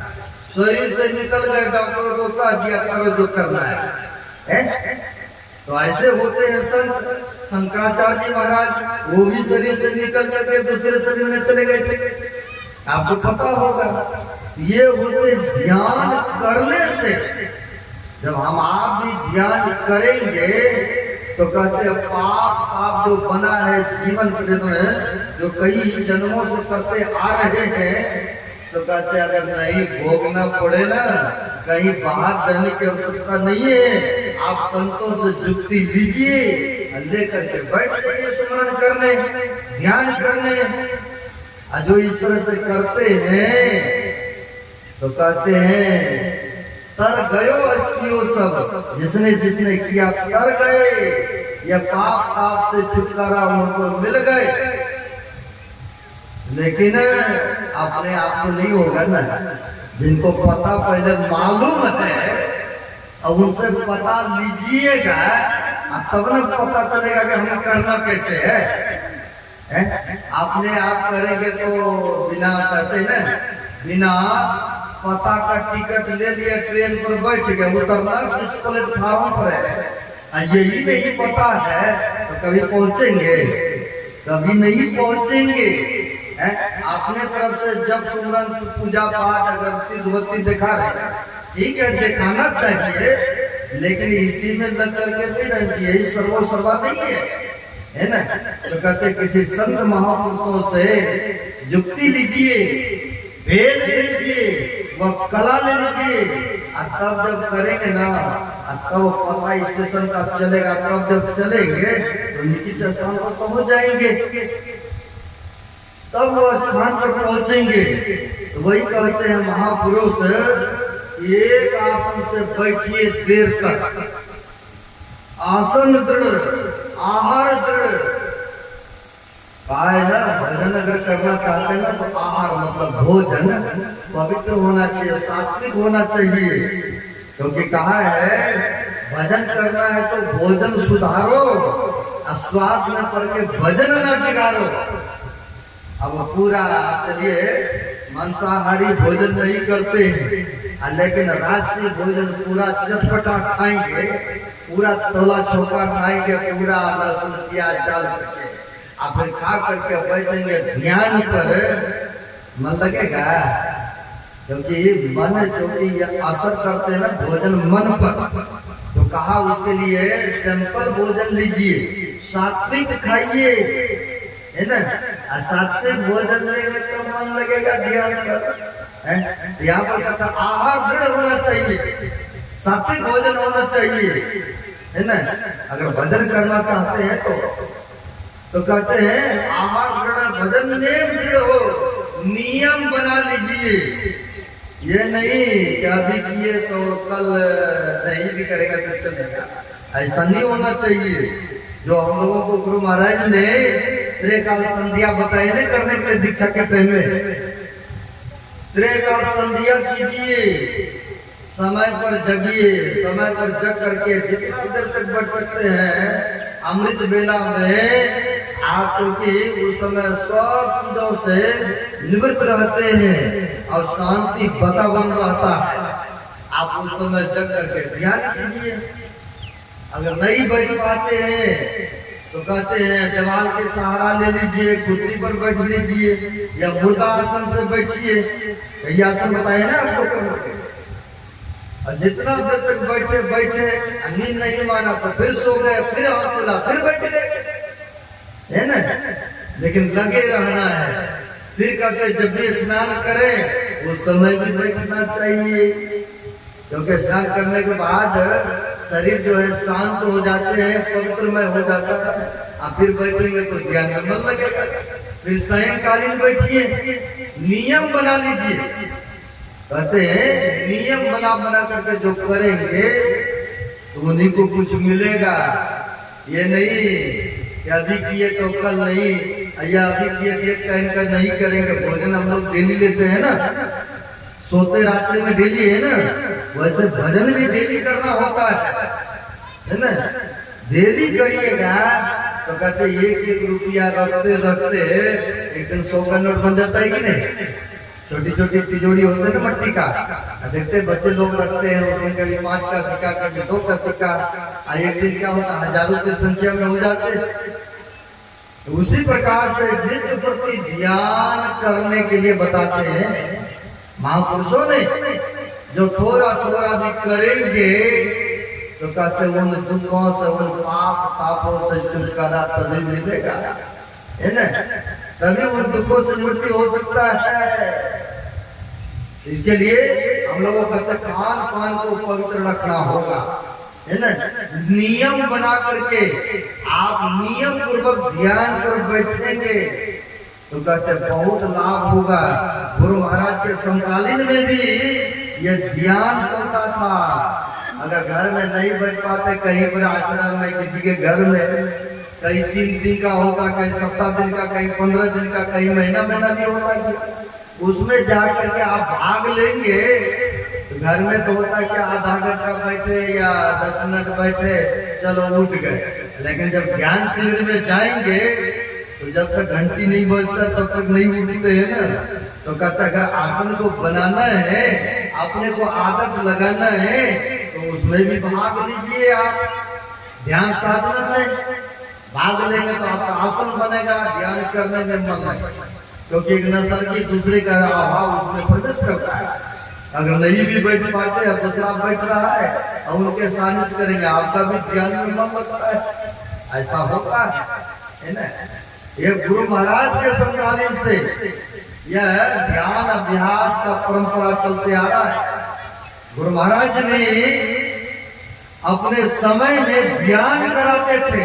शरीर से निकल गए, डॉक्टरों को कह दिया करो जो करना है? तो ऐसे होते हैं संत। शंकराचार्य जी महाराज वो भी शरीर से निकल करके दूसरे शरीर में चले गए थे, आपको पता होगा। ये होते ध्यान करने से। जब हम आप भी ध्यान करेंगे तो कहते हैं पाप आप जो बना है जीवन में, जो कई जन्मों से करते आ रहे हैं, तो कहते अगर नहीं भोगना पड़े ना, कहीं बाहर जाने की आवश्यकता नहीं है, आप संतों से जुक्ति लीजिए, लेकर के बैठ जाइए स्मरण करने, ध्यान करने। जो इस तरह से करते हैं तो कहते हैं तर गयो अस्थियो सब, जिसने जिसने किया तर गए, या पाप ताप से छुटकारा उनको मिल गए। लेकिन अपने आप को नहीं होगा ना, जिनको पता पहले मालूम है और उनसे पता लीजिएगा, तब न पता चलेगा कि हमें करना कैसे है। अपने आप करेंगे तो बिना कहते ना, बिना पता का टिकट ले लिया, ट्रेन पर बैठ गए, उतरना किस प्लेटफॉर्म पर है, यही नहीं पता है तो कभी पहुंचेंगे, कभी नहीं पहुंचेंगे। अपने तरफ से जब सुमरन पूजा पाठ अगरबत्ती धूपबत्ती दिखा रहे, ठीक है दिखाना चाहिए, लेकिन इसी में लग करके नहीं रहना चाहिए, सर्वो सर्वा नहीं है ना। तो कहते किसी संत महापुरुषों से युक्ति लीजिए, भेद ले लीजिए, वह कला ले लीजिए, तब जब करेंगे ना, तब पता स्टेशन का चलेगा, तब जब चलेंगे तो नीचे स्थान पर पहुंच जाएंगे, तब वो स्थान पर पहुंचेंगे। तो वही कहते हैं महापुरुष, एक आसन से बैठिए देर तक, आसन दृढ़, आहार दृढ़। है ना, भजन अगर करना चाहते हैं ना तो आहार मतलब भोजन पवित्र होना चाहिए, सात्विक होना चाहिए। क्योंकि कहा है भजन करना है तो भोजन सुधारो, स्वाद न करके भजन न बिगाड़ो। अब पूरा चलिए मांसाहारी भोजन नहीं करते हैं, लेकिन राष्ट्रीय भोजन पूरा चटपटा खाएंगे, पूरा तोला छोका खाएंगे, पूरा लहसुन प्याज डाल करके आप फिर खा करके बैठेंगे ध्यान पर, मन लगेगा? क्योंकि मन जो कि ये असर करते हैं ना भोजन मन पर, तो कहा उसके लिए सिंपल भोजन लीजिए, सात्विक खाइए, है ना? सात्विक भोजन लेंगे तो मन लगेगा ध्यान पर। यहाँ पर कहता आहार दृढ़ होना चाहिए, सात्विक भोजन होना चाहिए, है ना? अगर भजन करना चाहते हैं तो कहते हैं आहार दृढ़, भजन नियम दृढ़ हो, नियम बना लीजिए। ये नहीं क्या भी किए तो कल नहीं भी करेगा तो चलेगा, ऐसा नहीं होना चाहिए। जो हम लोगों को गुरु महाराज ने त्रिकाल संध्या बताई नहीं करने के लिए दीक्षा के टाइम में, त्रिकाल संध्या कीजिए, समय पर जगिए, समय पर जग करके जितना देर तक बढ़ सकते हैं अमृत बेला में आप, क्योंकि उस समय सब चीजों से निवृत्त रहते हैं और शांति वातावरण रहता है, आप उस समय जग करके ध्यान कीजिए। अगर नहीं बैठ पाते हैं तो कहते हैं दीवार के सहारा ले लीजिए, कुर्सी पर बैठ लीजिए या मुर्दा आसन से बैठिए, यही आसन बताए ना आपको करने। और जितना देर तक बैठे बैठे नींद नहीं माना तो फिर सो गए, फिर हाथ खुला, फिर बैठ गए, है ना? लेकिन लगे रहना है। फिर कहते जब भी स्नान करें उस समय भी बैठना चाहिए, क्योंकि स्नान करने के बाद शरीर जो है शांत हो जाते हैं, पवित्रमय हो जाता है। आप फिर बैठेंगे तो ध्यान में मन लगेगा। फिर सायंकालीन बैठिए, नियम बना लीजिए। कहते हैं नियम बना बना करके जो करेंगे तो उन्हीं को कुछ मिलेगा। ये नहीं कि अभी किए तो कल नहीं, या अभी किए एक टाइम का नहीं करेंगे। भोजन हम लोग डेली लेते हैं ना, सोते रात्रि में डेली है ना, वैसे भजन भी डेली करना होता है ना? डेली करिएगा तो कहते एक रुपया रखते रखते एक दिन 100 का नोट बन जाता है कि नहीं? छोटी छोटी तिजोरी होते हैं ना मट्टी का, देखते बच्चे लोग रखते हैं, उसमें कभी 5 का सिक्का, कभी 2 का सिक्का, एक दिन क्या होता है हजारों की संख्या में हो जाते। उसी प्रकार से नित्य प्रति ध्यान करने के लिए बताते हैं महापुरुषों ने। जो थोड़ा थोड़ा भी करेंगे तो कहते उन दुखों से, उन पाप तापों से छुटकारा तभी मिलेगा, है ना? तभी उन दुखों से निवृत्ति हो सकता है। इसके लिए हम लोगों को कहते कान कान को पवित्र रखना होगा, है ना? नियम बना करके आप नियम पूर्वक ध्यान पर बैठेंगे तो कहते बहुत लाभ होगा। गुरु महाराज के समकालीन में भी ये ध्यान चलता था। अगर घर में नहीं बैठ पाते, कहीं पर आश्रम में किसी के घर में, कहीं 3 दिन का होता, कहीं 7 दिन का, कहीं 15 दिन का, कहीं महीना भी होता है, उसमें जाकर के आप भाग लेंगे तो घर में तो होता है कि आधा घंटा बैठे या 10 मिनट बैठे, चलो उठ गए। लेकिन जब ज्ञान शिविर में जाएंगे तो जब तक घंटी नहीं बजता तब तक नहीं उठते हैं ना। तो कहता अगर आसन को बनाना है, अपने को आदत लगाना है तो उसमें भी भाग लीजिए। आप ध्यान साधना में भाग लेंगे तो आपका आसन बनेगा, ध्यान करने में मन लगेगा, क्योंकि एक नसर की दूसरे का अभाव उसमें प्रवेश करता है। अगर नहीं भी बैठ पाते हैं, दूसरा बैठ रहा है और उनके सानिध्य करेंगे, आपका भी ध्यान में मन लगता है। ऐसा होता है ना? ये गुरु महाराज के समकालीन से यह ध्यान अभ्यास का परंपरा चलते आ रहा है। गुरु महाराज ने अपने समय में ध्यान कराते थे,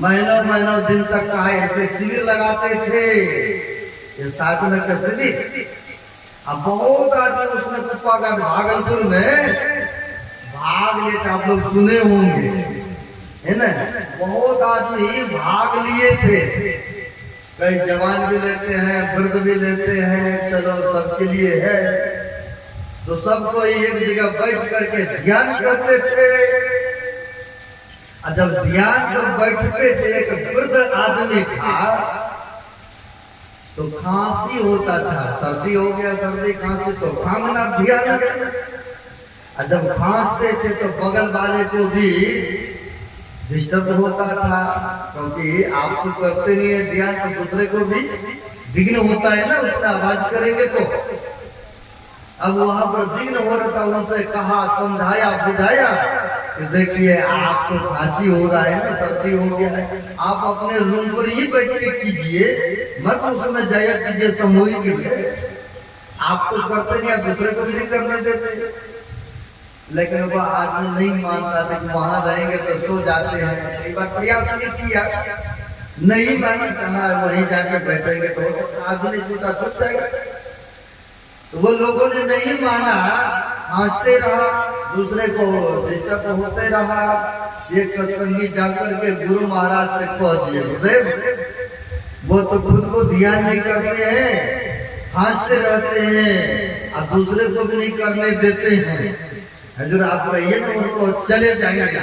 महीनों महीनों दिन तक का ऐसे शिविर लगाते थे, ये साधना का शिविर। अब बहुत आदमी उसमें कुप्पागढ़ भागलपुर में भाग लेते, आप लोग सुने होंगे, है ना? बहुत आदमी भाग लिए थे, कई जवान भी लेते हैं, वृद्ध भी लेते हैं, चलो सबके लिए है। तो सबको एक जगह बैठ करके ध्यान करते थे। जब ध्यान पर बैठते थे, एक वृद्ध आदमी था, तो खांसी होता था, सर्दी हो गया, सर्दी खांसी तो खांगना ध्यान रखना। और जब खांसते थे तो बगल वाले को भी डिस्टर्ब होता था, क्योंकि आप तो करते नहीं है ध्यान, तो दूसरे को भी विघ्न होता है ना, उसमें आवाज करेंगे तो। अब वहां पर विघ्न हो रहा था, उनसे कहा, समझाया, बुझाया कि देखिए आपको खांसी हो रहा है ना, सर्दी हो गया है, आप अपने रूम पर ही बैठ के कीजिए, मत उसमें जाया कीजिए सामूहिक में। आप तो करते नहीं, आप दूसरे को भी नहीं करने देते। लेकिन वह आदमी नहीं मानता था कि वहां रहेंगे तो सो जाते हैं। एक बार प्रयास नहीं किया, नहीं माना, कहा वहीं जाके बैठेंगे तो आदमी छूटा छूट जाएगा। तो वो लोगों ने नहीं माना, हंसते रहा, दूसरे को डिस्टर्ब होते रहा। एक सत्संगी जाकर के गुरु महाराज से कह दिए, गुरुदेव वो तो खुद को ध्यान नहीं करते हैं, हंसते रहते हैं और दूसरे को भी नहीं करने देते हैं। हजूर आप कहिए तो उनको चले जाएंगे,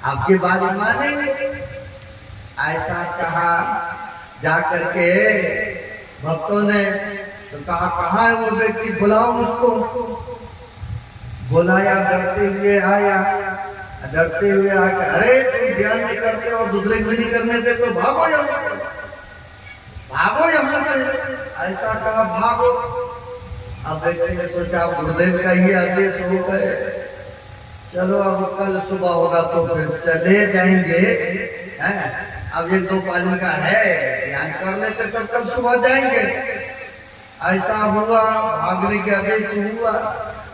आपके बात मानेंगे। ऐसा कहा, जाकर के भक्तों ने तो कहा, कहाँ है वो व्यक्ति, बुलाओ उसको। बुलाया, डरते हुए आया, डरते हुए आके, अरे तुम ध्यान नहीं करते और दूसरे को नहीं करने देते तो भागो यहाँ से, भागो यहाँ से। ऐसा कहा, भागो। अब व्यक्ति ने सोचा गुरुदेव का ये आदेश हो गए, चलो अब कल सुबह होगा तो फिर चले जाएंगे। अब एक दो पाली का है, ध्यान कर लेते तो कल सुबह जाएंगे। ऐसा हुआ, भागने के आदेश हुआ।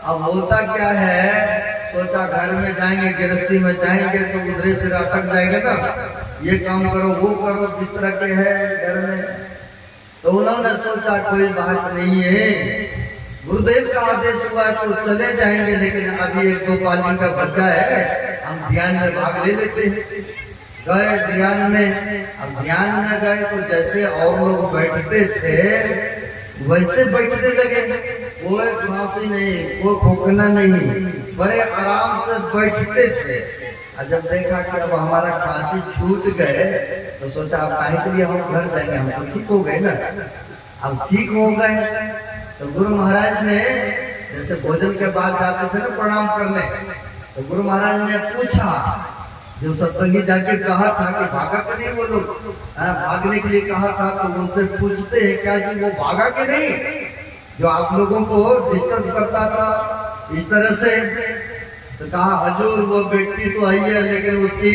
अब होता क्या है, सोचा घर में जाएंगे, गृहस्थी में जाएंगे तो उधर फिर अटक जाएंगे ना, ये काम करो वो करो, जिस तरह के है घर में। तो उन्होंने सोचा कोई बात नहीं है, गुरुदेव का आदेश हुआ है तो चले जाएंगे, लेकिन अभी एक दो पाली का बच्चा है, हम ध्यान में भाग ले लेते हैं। गए ध्यान में। अब ध्यान में गए तो जैसे और लोग बैठते थे वैसे बैठने लगे, कोई खांसी नहीं, कोई खोखना नहीं, बड़े आराम से बैठते थे। और जब देखा कि अब हमारा खांसी छूट गए तो सोचा अब काहे के लिए हम घर जाएंगे, हम तो ठीक हो गए ना। अब ठीक हो गए तो गुरु महाराज ने, जैसे भोजन के बाद जाते थे ना प्रणाम करने, तो गुरु महाराज ने पूछा, जो सत्संगी जाके कहा था कि भागा के नहीं, वो लोग भागने के लिए कहा था, तो उनसे पूछते हैं क्या जी वो भागा के नहीं, जो आप लोगों को डिस्टर्ब करता था इस तरह से। तो कहा हजूर वो व्यक्ति तो है ही है, लेकिन उसकी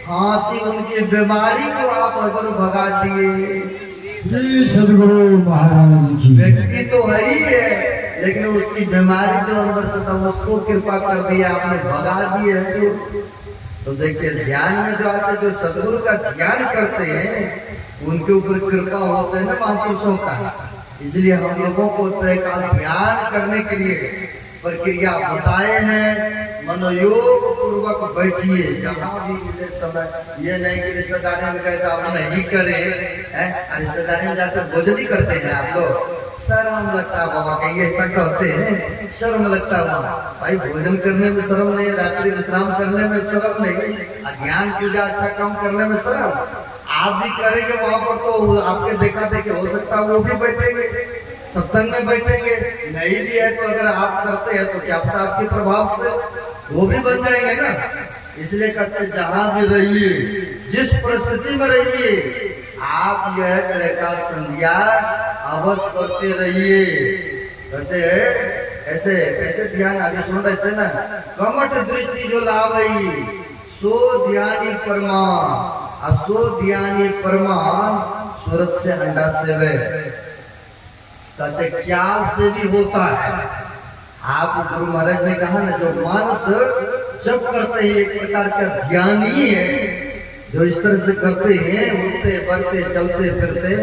खांसी, उनकी बीमारी को आप हजूर भगा दिए। श्री सदगुरु महाराज की। व्यक्ति तो है ही है, लेकिन उसकी बीमारी जो अंदर से था उसको कृपा कर दिया आपने, भगा दिए है। तो देखिए ध्यान में जो आते, जो सदगुरु का ध्यान करते हैं उनके ऊपर कृपा होते हैं ना महापुरुषों का। इसलिए हम लोगों को त्रैकाल ध्यान करने के लिए प्रक्रिया बताए हैं। मनोयोग पूर्वक बैठिए जहाँ भी मिले समय, ये नहीं कि रिश्तेदारी में गए तो आप नहीं करें, रिश्तेदारी में जाकर भोजन ही करते हैं आप लोग, शर्म लगता है बाबा का, ये ऐसा कहते हैं शर्म लगता है भाई, भोजन करने में शर्म नहीं, रात्रि विश्राम करने में शर्म नहीं, ध्यान पूजा अच्छा काम करने में शर्म। आप भी करेंगे वहां पर तो आपके देखा देखी हो सकता है वो भी बैठेंगे, सत्संग में बैठेंगे, नहीं भी है तो अगर आप करते हैं तो क्या पता आपके प्रभाव से वो भी बन जाएंगे ना। इसलिए कहते जहां भी रहिए, जिस परिस्थिति में रहिए, आप यह त्रैकाल संध्या अवश्य करते रहिए। कहते ऐसे कैसे ध्यान, आगे सुन रहे थे ना, कमठ दृष्टि जो लावई सो ध्यानी परमान, असो ध्यानी परमान सूरत से अंडा सेवे। कहते ख्याल से भी होता है। आप गुरु महाराज ने कहा ना, जो मानस जब करते हैं एक प्रकार का ध्यान ही है, जो इस तरह से करते हैं, उठते बढ़ते चलते फिरते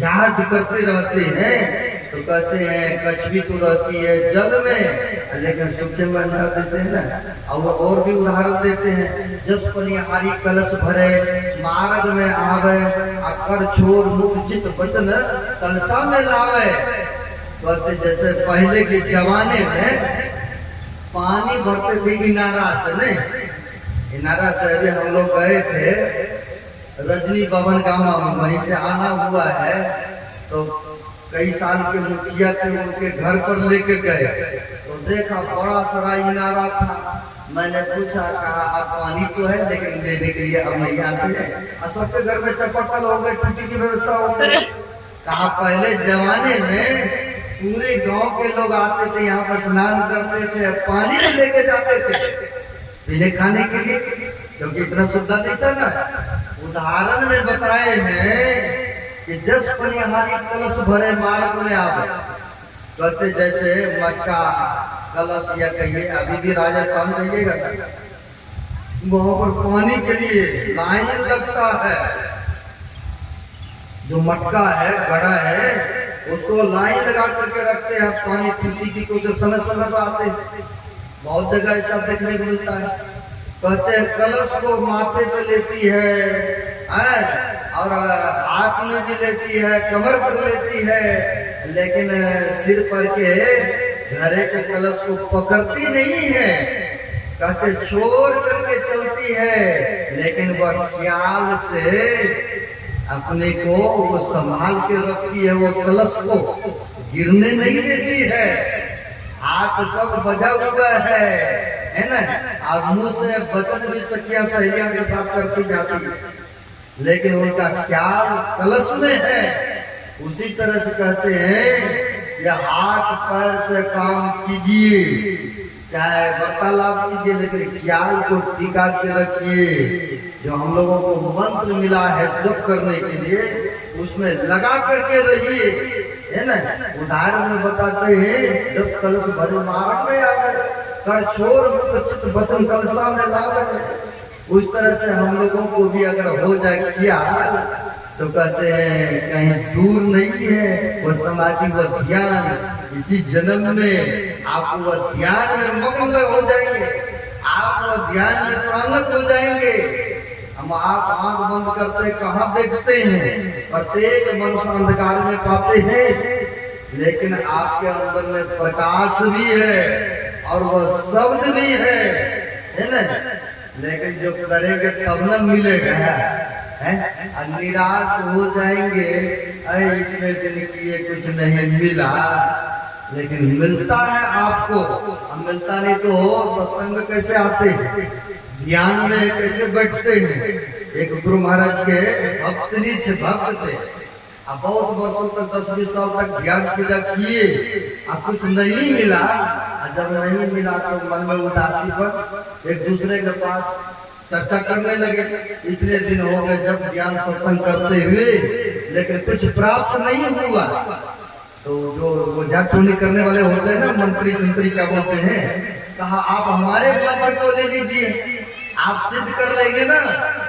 याद करते रहते हैं, तो कहते हैं कछवी तो रहती है जल में, लेकिन सूखे में अंडा देते हैं ना। और भी उदाहरण देते हैं, जस पनिहारी कलश भरे मार्ग में आवे, अकर छोर मुख चित बचन कलसा में लावे। कहते जैसे पहले के जमाने में पानी भरते थे इनारा से, नहीं इनारा से अभी हम लोग गए थे रजनी भवन गांव, वहीं से आना हुआ है, तो कई साल के मुखिया थे, उनके घर पर लेके गए तो देखा बड़ा सारा इनारा था। मैंने पूछा, कहा अब पानी तो है लेकिन लेने के लिए अब नहीं आते हैं, और सबके घर में चपकल हो गए, टूटी की व्यवस्था हो गई। कहा पहले जमाने में पूरे गांव के लोग आते थे, यहाँ पर स्नान करते थे, पानी भी लेके जाते थे पीने खाने के लिए, क्योंकि इतना सुविधा नहीं था ना। उदाहरण में बताए हैं कि जस पनिहारी कलश भरे मार्ग में आवे, कहते जैसे मटका कलश या कहिए, अभी भी राजस्थान जाइएगा वहां पर पानी के लिए लाइन लगता है। जो मटका है, घड़ा है, उसको लाइन लगा करके रखते हैं पानी टूटी की, क्योंकि समय समय पर आते हैं। बहुत जगह ऐसा देखने को मिलता है। कहते हैं कलश को माथे पे लेती है और हाथ में भी लेती है, कमर पर लेती है, लेकिन सिर पर के घरे के कलश को पकड़ती नहीं है। कहते छोड़ करके चलती है, लेकिन वह ख्याल से अपने को वो संभाल के रखती है, वो कलश को गिरने नहीं देती है। हाथ सब बजा हुआ है ना, और मुंह से वचन भी सखियां सहेलियां के साथ करती जाती है, लेकिन उनका ख्याल कलश में है। उसी तरह से कहते हैं या हाथ पैर से काम कीजिए, चाहे वार्तालाप कीजिए, लेकिन ख्याल को टिका के रखिए। जो हम लोगों को मंत्र मिला है जप करने के लिए, उसमें लगा करके रहिए, है ना। उदाहरण में बताते हैं 10 कलश भरे मार्ग में आवे, कर छोड़ मुक्त चित्त वचन कलशा में लावे। उस तरह से हम लोगों को भी अगर हो जाए ख्याल, तो कहते हैं कहीं दूर नहीं है वो समाधि, वो ध्यान। इसी जन्म में आप वो ध्यान में मग्न हो जाएंगे, आप वो ध्यान में प्रांगत हो जाएंगे। हम आप आंख बंद करते कहाँ देखते हैं, प्रत्येक मनुष्य अंधकार में पाते हैं, लेकिन आपके अंदर में प्रकाश भी है और वह शब्द भी है ना। लेकिन जो करेंगे तब न मिलेगा, है निराश हो जाएंगे, अरे इतने दिन किए कुछ नहीं मिला। लेकिन मिलता है आपको, अब मिलता नहीं तो सत्संग कैसे आते हैं, ध्यान में कैसे बैठते हैं। एक गुरु महाराज के भक्त थे, अब बहुत वर्षों तक 10-20 साल तक ध्यान पूजा किए, अब कुछ नहीं मिला। जब नहीं मिला तो मन में उदासी पर एक दूसरे के पास चर्चा करने लगे। इतने दिन हो गए जब ज्ञान सत्संग करते हुए, लेकिन कुछ प्राप्त नहीं हुआ। तो जो वो जाटूनी करने वाले होते हैं ना, मंत्री संतरी क्या बोलते हैं, कहा आप हमारे मंत्र को ले लीजिए, आप सिद्ध कर लेंगे ना,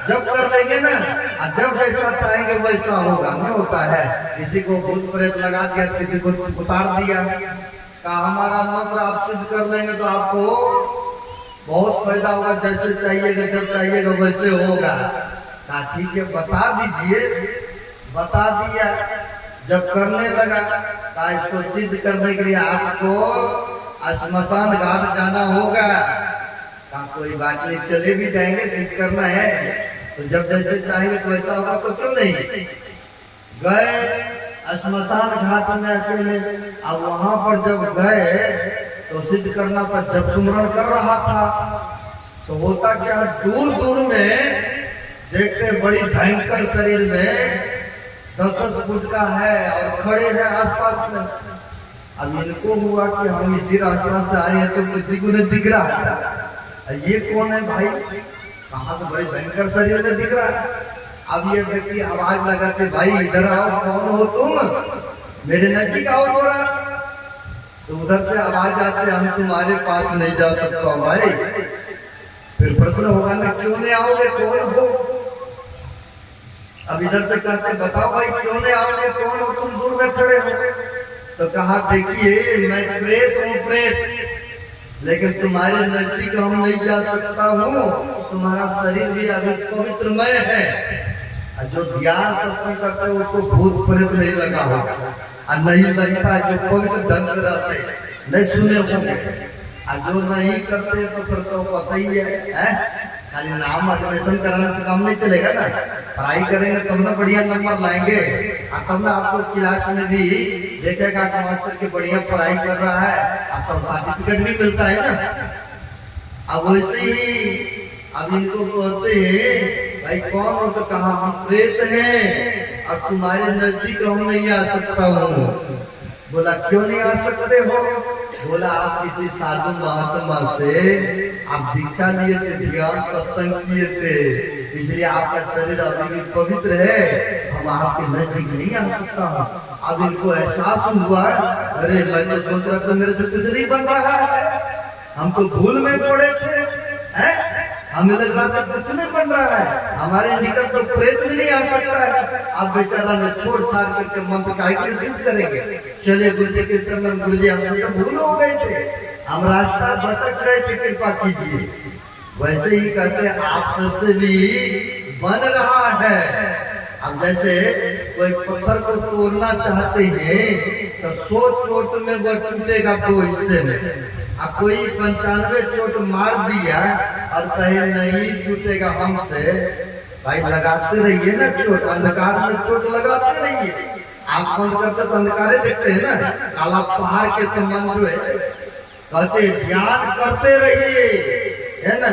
जब कर लेंगे ना, और जब जैसा चाहेंगे वैसा होगा। नहीं होता है, किसी को भूत प्रेत लगा दिया, किसी को उतार दिया, कहा हमारा मंत्र आप सिद्ध कर लेंगे तो आपको बहुत फायदा होगा, जैसे चाहिएगा जब चाहिएगा वैसे होगा। कहा ठीक है बता दीजिए। बता दिया। जब करने लगा, कहा इसको सिद्ध करने के लिए आपको श्मशान घाट जाना होगा। कहा कोई बात नहीं, चले भी जाएंगे, सिद्ध करना है तो जब जैसे चाहेंगे तो वैसा होगा, तो क्यों नहीं। गए श्मशान घाट में अकेले, अब वहां पर जब गए तो सिद्ध करना था। जब सुमरण कर रहा था तो होता क्या, दूर दूर में देखते बड़ी भयंकर शरीर में 10-10 फुट का है और खड़े हैं आसपास में। अब इनको हुआ कि हम इसी रास्ता से आए हैं तो किसी को नहीं दिख रहा था, ये कौन है भाई, कहाँ से बड़े भयंकर शरीर में दिख रहा है। अब ये व्यक्ति आवाज लगाते, भाई इधर आओ, कौन हो तुम, मेरे नजदीक आओ थोड़ा। तो उधर से आवाज आते, हम तुम्हारे पास नहीं जा सकता भाई। फिर प्रश्न होगा ना, क्यों नहीं आओगे, कौन हो। अब इधर से कहते, बताओ भाई क्यों नहीं आओगे, कौन हो तुम, दूर में खड़े हो। तो कहा देखिए मैं प्रेत हूँ, प्रेत, लेकिन तुम्हारे नजदीक हम नहीं जा सकता हूँ, तुम्हारा शरीर भी अभी पवित्रमय है। जो ध्यान सत्संग करते हैं उसको भूत प्रेत नहीं लगा होगा, और नहीं लगता जो पवित्र ढंग से रहते नहीं सुने होंगे, और जो नहीं करते तो फिर तो पता ही है खाली नाम एडमिशन कराने से काम नहीं चलेगा ना, पढ़ाई करेंगे तब ना बढ़िया नंबर लाएंगे, और तब ना आपको क्लास में भी देखेगा कि मास्टर की बढ़िया पढ़ाई कर रहा है, अब तो सर्टिफिकेट भी मिलता है ना। अब वैसे ही अब इनको कहते हैं भाई कौन हो, तो कहा हम प्रेत हैं और तुम्हारे नजदीक हम नहीं आ सकता हूँ। बोला क्यों नहीं आ सकते हो? बोला आप किसी साधु महात्मा से आप दीक्षा लिए थे, ध्यान सत्संग किए थे, इसलिए आपका शरीर अभी भी पवित्र है, हम आपके नजदीक नहीं आ सकता हूँ। अब इनको एहसास हुआ, अरे मैं तो सोच रहा था मेरे से कुछ नहीं बन रहा है, हम तो भूल में पड़े थे, हैं? हमें लग रहा था कुछ नहीं बन रहा है, हमारे निकट तो प्रेत भी नहीं आ सकता है। अब बेचारा ने छोड़ छाड़ करके मंत्र का सिद्ध करेंगे, चले गुरु जी के चरण में, गुरु जी हमसे तो भूल हो गए थे, हम रास्ता भटक गए थे, कृपा कीजिए। वैसे ही कहते आप सबसे भी बन रहा है। अब जैसे कोई पत्थर को तोड़ना चाहते हैं तो 100 चोट में वो टूटेगा 2 हिस्से में, अब कोई 95 चोट मार दिया और कहे नहीं टूटेगा हमसे, भाई लगाते रहिए ना चोट, अंधकार में चोट लगाते रहिए। आंख बंद करते तो अंधकारे देखते हैं ना, काला पहाड़ के संबंध जो है, कहते ध्यान करते रहिए, है ना।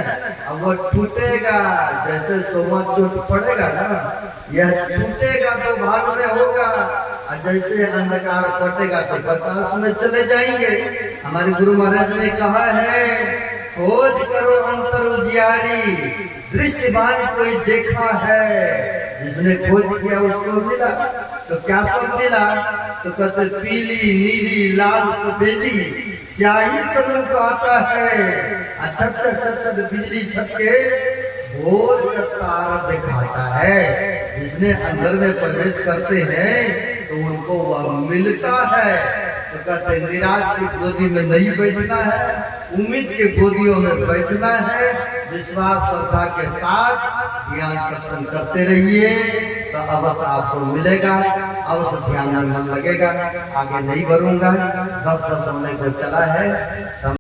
अब वो टूटेगा, जैसे सोमा चोट पड़ेगा ना, यह टूटेगा तो भाग में होगा, और जैसे अंधकार पटेगा तो प्रकाश में चले जाएंगे। हमारे गुरु महाराज ने कहा है, खोज करो अंतर उजियारी, दृष्टिबान कोई देखा है, जिसने खोज किया उसको मिला। तो क्या सब मिला? तो कहते पीली नीली लाल सफेदी स्याही सब को आता है, अच्छा बिजली छटके भोर का तारा दिखाता है। जिसने अंदर में प्रवेश करते हैं तो उनको वह मिलता है। तो कहते निराश की गोदी में नहीं बैठना है, उम्मीद के गोदियों में बैठना है, विश्वास श्रद्धा के साथ ज्ञान सत्संग करते रहिए, तो अवश्य आपको मिलेगा, अवश्य ध्यान में मन लगेगा। आगे नहीं बढ़ूंगा, 10 होने को चला है।